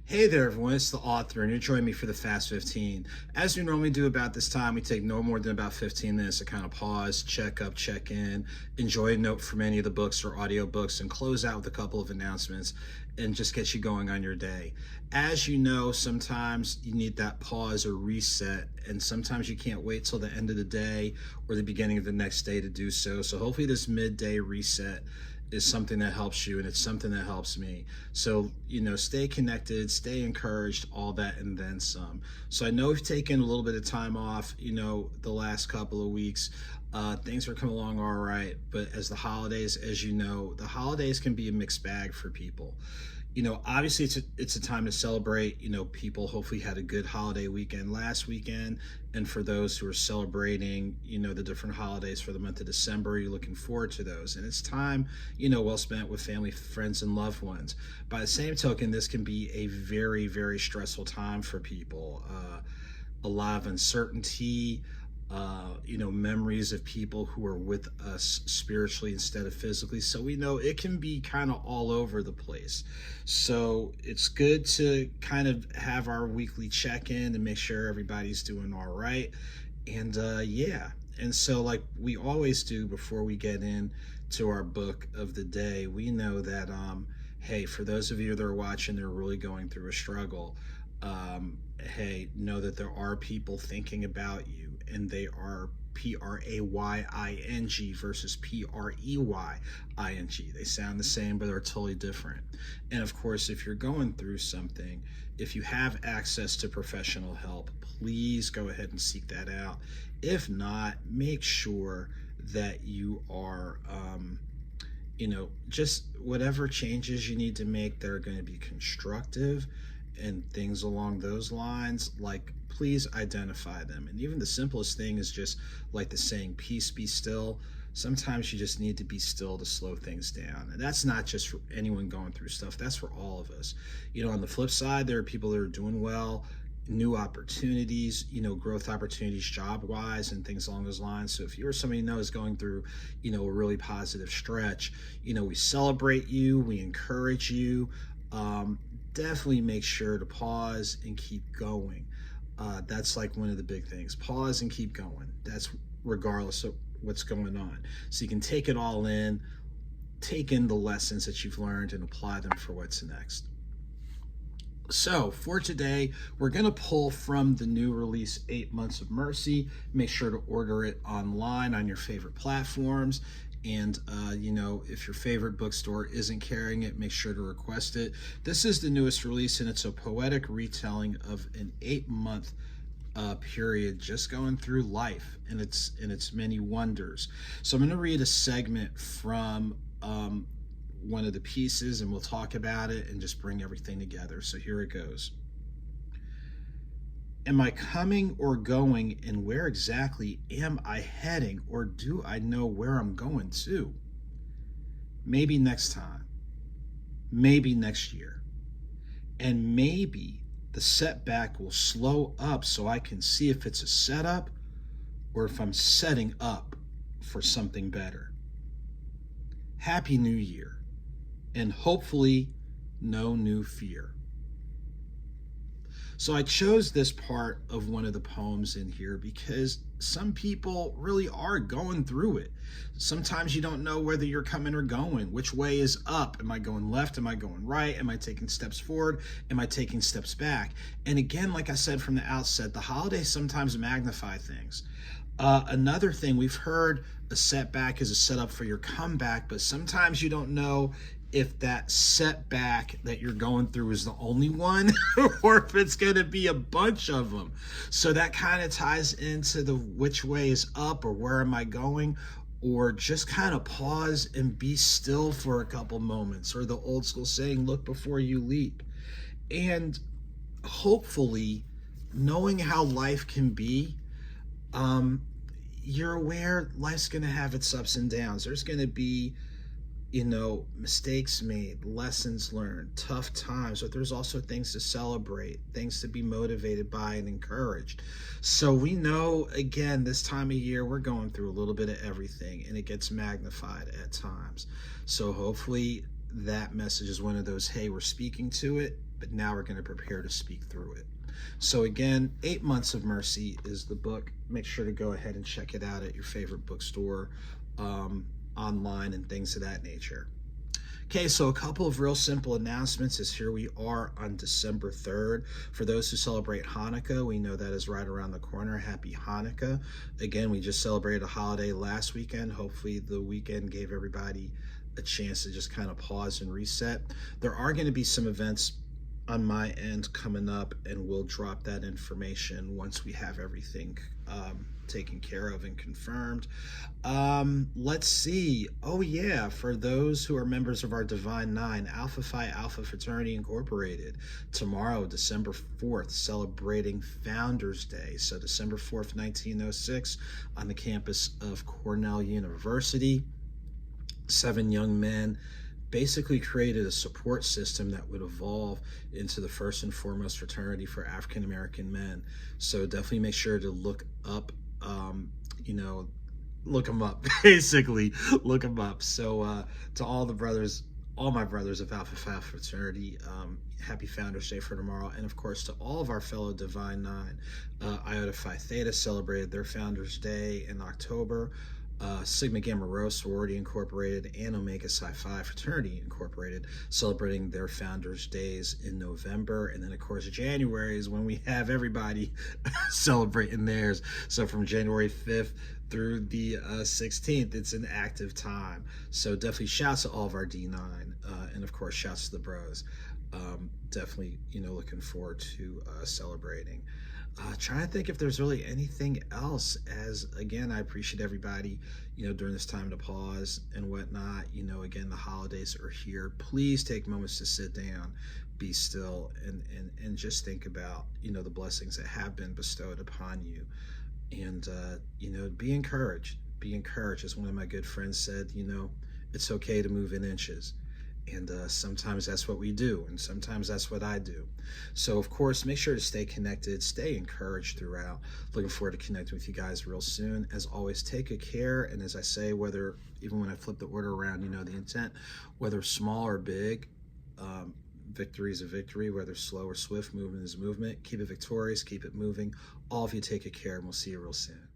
Hey there, everyone. It's the author, and you're joining me for the Fast 15. As we normally do about this time, we take no more than about 15 minutes to kind of pause, check up, check in, enjoy a note from any of the books or audiobooks, and close out with a couple of announcements and just get you going on your day. As you know, sometimes you need that pause or reset, and sometimes you can't wait till the end of the day or the beginning of the next day to do so. So hopefully this midday reset is something that helps you, and it's something that helps me. So, stay connected, stay encouraged, all that and then some. So I know we've taken a little bit of time off, the last couple of weeks. Things are coming along all right, but as the holidays, as you know, the holidays can be a mixed bag for people. Obviously it's a time to celebrate. People hopefully had a good holiday weekend last weekend. And for those who are celebrating, the different holidays for the month of December, you're looking forward to those. And it's time, well spent with family, friends, and loved ones. By the same token, this can be a very, very stressful time for people. A lot of uncertainty, memories of people who are with us spiritually instead of physically. So we know it can be kind of all over the place. So it's good to kind of have our weekly check-in and make sure everybody's doing all right. And yeah. And so like we always do before we get into our book of the day, we know that, hey, for those of you that are watching, they're really going through a struggle. Hey, know that there are people thinking about you, and they are Praying versus Preying. They sound the same, but they're totally different. And of course, if you're going through something, if you have access to professional help, please go ahead and seek that out. If not, make sure that you are, just whatever changes you need to make that are going to be constructive and things along those lines, like please identify them. And even the simplest thing is just like the saying, peace, be still. Sometimes you just need to be still to slow things down. And that's not just for anyone going through stuff, that's for all of us. On the flip side, there are people that are doing well, new opportunities, growth opportunities job-wise and things along those lines. So if you're somebody who knows going through, a really positive stretch, we celebrate you, we encourage you. Definitely make sure to pause and keep going. That's like one of the big things. Pause and keep going. That's regardless of what's going on. So you can take it all in, take in the lessons that you've learned and apply them for what's next. So for today, we're going to pull from the new release, 8 Months of Mercy. Make sure to order it online on your favorite platforms. And, if your favorite bookstore isn't carrying it, make sure to request it. This is the newest release, and it's a poetic retelling of an 8-month period just going through life and its many wonders. So I'm going to read a segment from one of the pieces, and we'll talk about it and just bring everything together. So here it goes. Am I coming or going, and where exactly am I heading, or do I know where I'm going to? Maybe next time, maybe next year, and maybe the setback will slow up so I can see if it's a setup or if I'm setting up for something better. Happy New Year, and hopefully no new fear. So I chose this part of one of the poems in here because some people really are going through it. Sometimes you don't know whether you're coming or going. Which way is up? Am I going left? Am I going right? Am I taking steps forward? Am I taking steps back? And again, like I said from the outset, the holidays sometimes magnify things. Another thing, we've heard a setback is a setup for your comeback, but sometimes you don't know if that setback that you're going through is the only one or if it's going to be a bunch of them. So that kind of ties into the which way is up or where am I going, or just kind of pause and be still for a couple moments, or the old school saying, look before you leap. And hopefully, knowing how life can be, you're aware life's going to have its ups and downs. There's going to be mistakes made, lessons learned, tough times, but there's also things to celebrate, things to be motivated by and encouraged. So we know, again, this time of year, we're going through a little bit of everything, and it gets magnified at times. So hopefully that message is one of those, hey, we're speaking to it, but now we're going to prepare to speak through it. So again, 8 Months of Mercy is the book. Make sure to go ahead and check it out at your favorite bookstore, online, and things of that nature. Okay, so a couple of real simple announcements as here we are on December 3rd. For those who celebrate Hanukkah, we know that is right around the corner. Happy Hanukkah. Again, we just celebrated a holiday last weekend. Hopefully the weekend gave everybody a chance to just kind of pause and reset. There are going to be some events on my end coming up, and we'll drop that information once we have everything taken care of and confirmed. Let's see. Oh yeah, for those who are members of our Divine Nine, Alpha Phi Alpha Fraternity Incorporated, tomorrow, December 4th, celebrating Founders Day. So December 4th, 1906, on the campus of Cornell University, 7 young men basically created a support system that would evolve into the first and foremost fraternity for African American men. So definitely make sure to look up, look them up, basically look them up. So to all the brothers, all my brothers of Alpha Phi Alpha Fraternity, happy Founders Day for tomorrow. And of course, to all of our fellow Divine Nine, Iota Phi Theta celebrated their Founders Day in October. Sigma Gamma Rho Sorority Incorporated and Omega Psi Phi Fraternity Incorporated celebrating their Founders Days in November. And then, of course, January is when we have everybody celebrating theirs. So from January 5th through the 16th, it's an active time. So definitely shouts to all of our D9, and, of course, shouts to the bros. Definitely, looking forward to celebrating. Trying to think if there's really anything else, as again, I appreciate everybody, during this time to pause and whatnot. Again, the holidays are here. Please take moments to sit down, be still, and just think about, the blessings that have been bestowed upon you. And, be encouraged. Be encouraged. As one of my good friends said, it's okay to move in inches. And sometimes that's what we do, and sometimes that's what I do. So, of course, make sure to stay connected, stay encouraged throughout. Looking forward to connecting with you guys real soon. As always, take good care. And as I say, even when I flip the order around, the intent, whether small or big, victory is a victory. Whether slow or swift, movement is movement. Keep it victorious, keep it moving. All of you take good care, and we'll see you real soon.